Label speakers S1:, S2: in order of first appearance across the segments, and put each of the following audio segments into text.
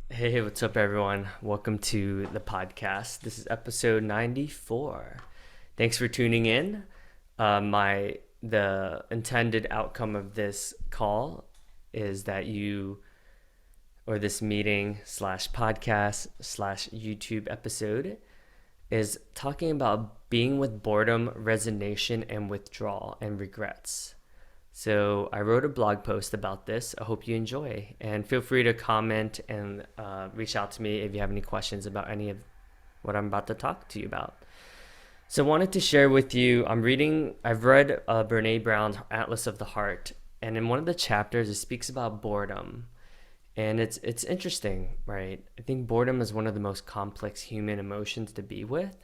S1: Hey, what's up, everyone? Welcome to the podcast. This is episode 94. Thanks for tuning in. The intended outcome of this call is that you, or this meeting slash podcast slash YouTube episode, is talking about being with boredom, resignation, and withdrawal and regrets. So I wrote a blog post about this. I hope you enjoy, and feel free to comment and reach out to me if you have any questions about any of what I'm about to talk to you about. So I wanted to share with you. I've read Brene Brown's Atlas of the Heart, and in one of the chapters, it speaks about boredom, and it's interesting, right? I think boredom is one of the most complex human emotions to be with.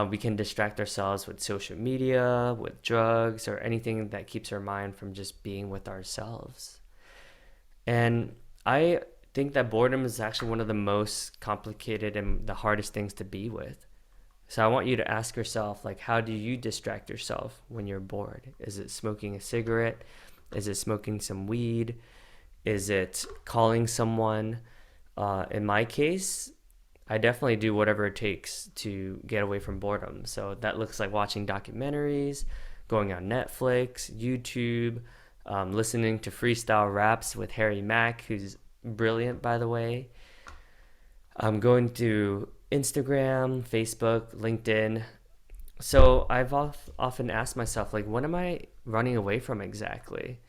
S1: We can distract ourselves with social media, with drugs, or anything that keeps our mind from just being with ourselves. And I think that boredom is actually one of the most complicated and the hardest things to be with. So I want you to ask yourself, like, how do you distract yourself when you're bored? Is it smoking a cigarette? Is it smoking some weed? Is it calling someone? In my case, I definitely do whatever it takes to get away from boredom. So that looks like watching documentaries, going on Netflix, YouTube, listening to freestyle raps with Harry Mack, who's brilliant, by the way. I'm going to Instagram, Facebook, LinkedIn. So often asked myself, like, what am I running away from exactly?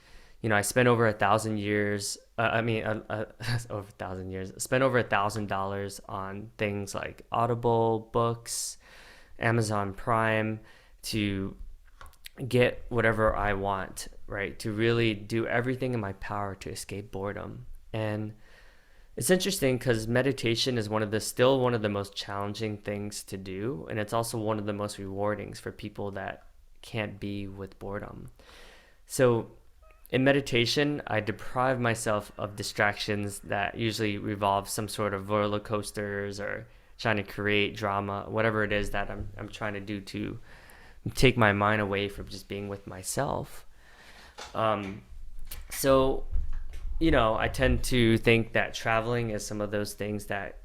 S1: I spent over 1,000 years. Over 1,000 years. Spent over $1,000 on things like Audible, books, Amazon Prime to get whatever I want, right? To really do everything in my power to escape boredom. And it's interesting because meditation is still one of the most challenging things to do, and it's also one of the most rewarding for people that can't be with boredom. So in meditation, I deprive myself of distractions that usually revolve some sort of roller coasters or trying to create drama, whatever it is that I'm trying to do to take my mind away from just being with myself. Um, so, I tend to think that traveling is some of those things that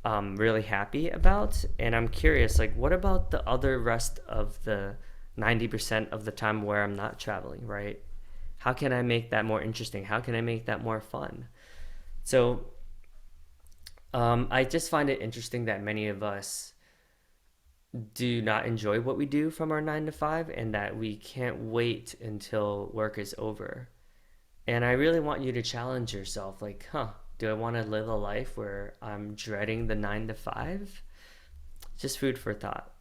S1: I'm really happy about. And I'm curious, like, what about the other rest of the 90% of the time where I'm not traveling, right? How can I make that more interesting? How can I make that more fun? So I just find it interesting that many of us do not enjoy what we do from our 9 to 5 and that we can't wait until work is over. And I really want you to challenge yourself, like, do I want to live a life where I'm dreading the 9 to 5? Just food for thought.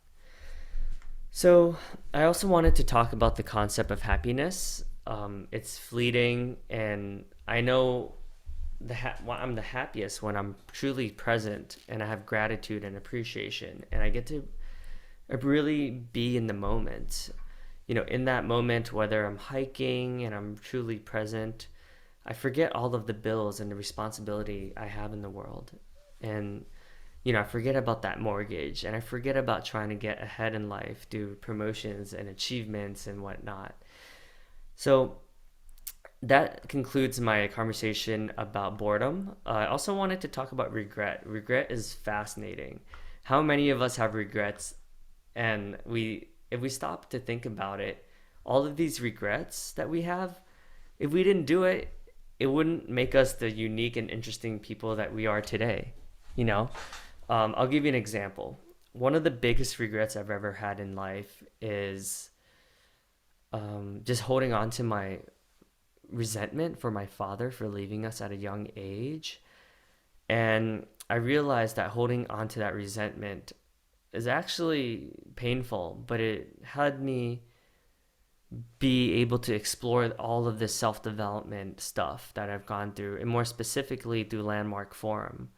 S1: So I also wanted to talk about the concept of happiness. It's fleeting, and I know I'm the happiest when I'm truly present and I have gratitude and appreciation, and I get to really be in the moment. In that moment, whether I'm hiking and I'm truly present, I forget all of the bills and the responsibility I have in the world. And I forget about that mortgage, and I forget about trying to get ahead in life, do promotions and achievements and whatnot. So that concludes my conversation about boredom. I also wanted to talk about regret. Regret is fascinating. How many of us have regrets? And if we stop to think about it, all of these regrets that we have, if we didn't do it, it wouldn't make us the unique and interesting people that we are today. You know, I'll give you an example. One of the biggest regrets I've ever had in life is just holding on to my resentment for my father for leaving us at a young age. And I realized that holding on to that resentment is actually painful, but it had me be able to explore all of this self-development stuff that I've gone through, and more specifically through Landmark Forum.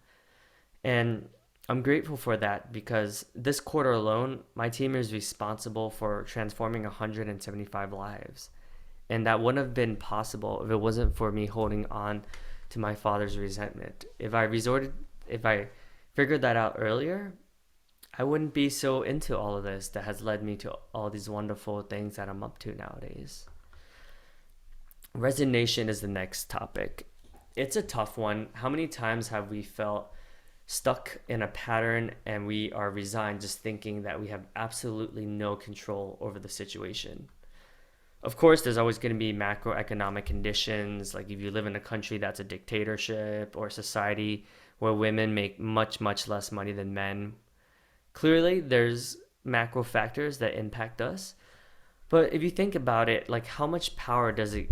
S1: And I'm grateful for that because this quarter alone, my team is responsible for transforming 175 lives. And that wouldn't have been possible if it wasn't for me holding on to my father's resentment. If I figured that out earlier, I wouldn't be so into all of this that has led me to all these wonderful things that I'm up to nowadays. Resignation is the next topic. it's a tough one. How many times have we felt stuck in a pattern and we are resigned just thinking that we have absolutely no control over the situation? Of course, there's always going to be macroeconomic conditions, like if you live in a country that's a dictatorship or a society where women make much, much less money than men. Clearly, there's macro factors that impact us. But if you think about it, like how much power does it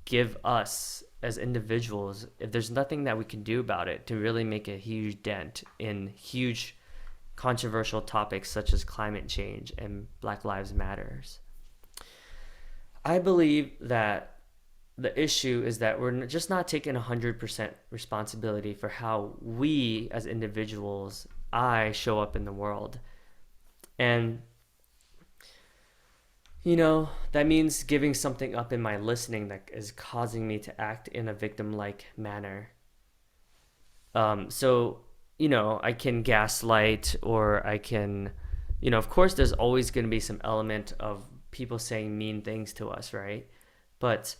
S1: give us as individuals if there's nothing that we can do about it to really make a huge dent in huge controversial topics such as climate change and Black Lives Matters? I believe that the issue is that we're just not taking 100% responsibility for how we as individuals, I show up in the world. And, that means giving something up in my listening that is causing me to act in a victim like manner. So, I can gaslight or I can, of course, there's always going to be some element of people saying mean things to us, right? But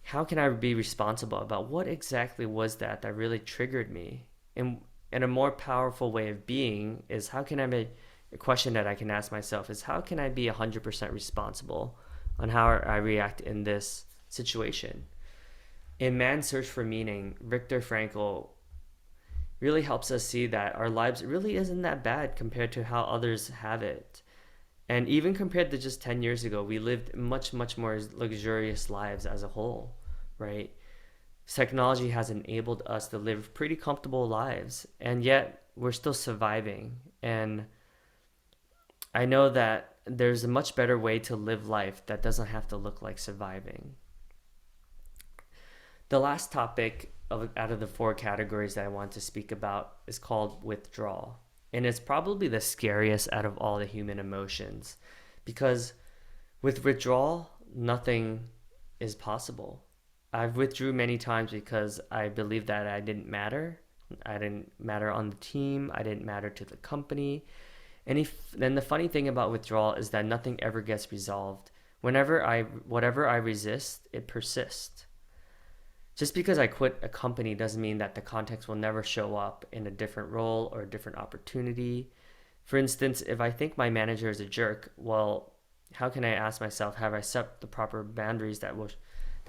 S1: how can I be responsible about what exactly was that really triggered me? And a more powerful way of being is how can I be, a question that I can ask myself is how can I be 100% responsible on how I react in this situation? In Man's Search for Meaning, Viktor Frankl really helps us see that our lives really isn't that bad compared to how others have it. And even compared to just 10 years ago, we lived much, much more luxurious lives as a whole, right? Technology has enabled us to live pretty comfortable lives, and yet we're still surviving. And I know that there's a much better way to live life that doesn't have to look like surviving. The last topic out of the four categories that I want to speak about is called withdrawal. And it's probably the scariest out of all the human emotions because with withdrawal, nothing is possible. I've withdrew many times because I believed that I didn't matter. I didn't matter on the team. I didn't matter to the company. Then the funny thing about withdrawal is that nothing ever gets resolved. Whatever I resist, it persists. Just because I quit a company doesn't mean that the context will never show up in a different role or a different opportunity. For instance, if I think my manager is a jerk, well, how can I ask myself, have I set the proper boundaries that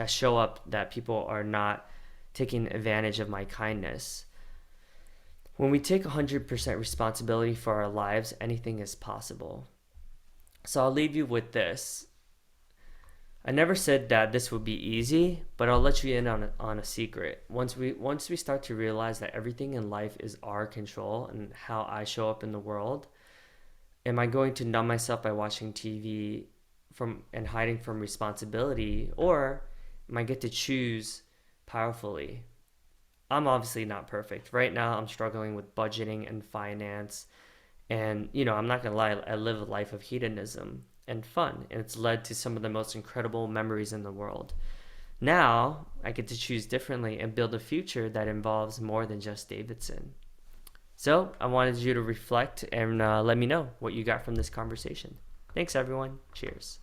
S1: show up that people are not taking advantage of my kindness? When we take 100% responsibility for our lives, anything is possible. So I'll leave you with this. I never said that this would be easy, but I'll let you in on a secret. Once we start to realize that everything in life is our control and how I show up in the world, am I going to numb myself by watching TV and hiding from responsibility, or am I get to choose powerfully? I'm obviously not perfect. Right now, I'm struggling with budgeting and finance, and I'm not gonna lie, I live a life of hedonism and fun, and it's led to some of the most incredible memories in the world. Now I get to choose differently and build a future that involves more than just Davidson. So I wanted you to reflect and let me know what you got from this conversation. Thanks everyone. Cheers.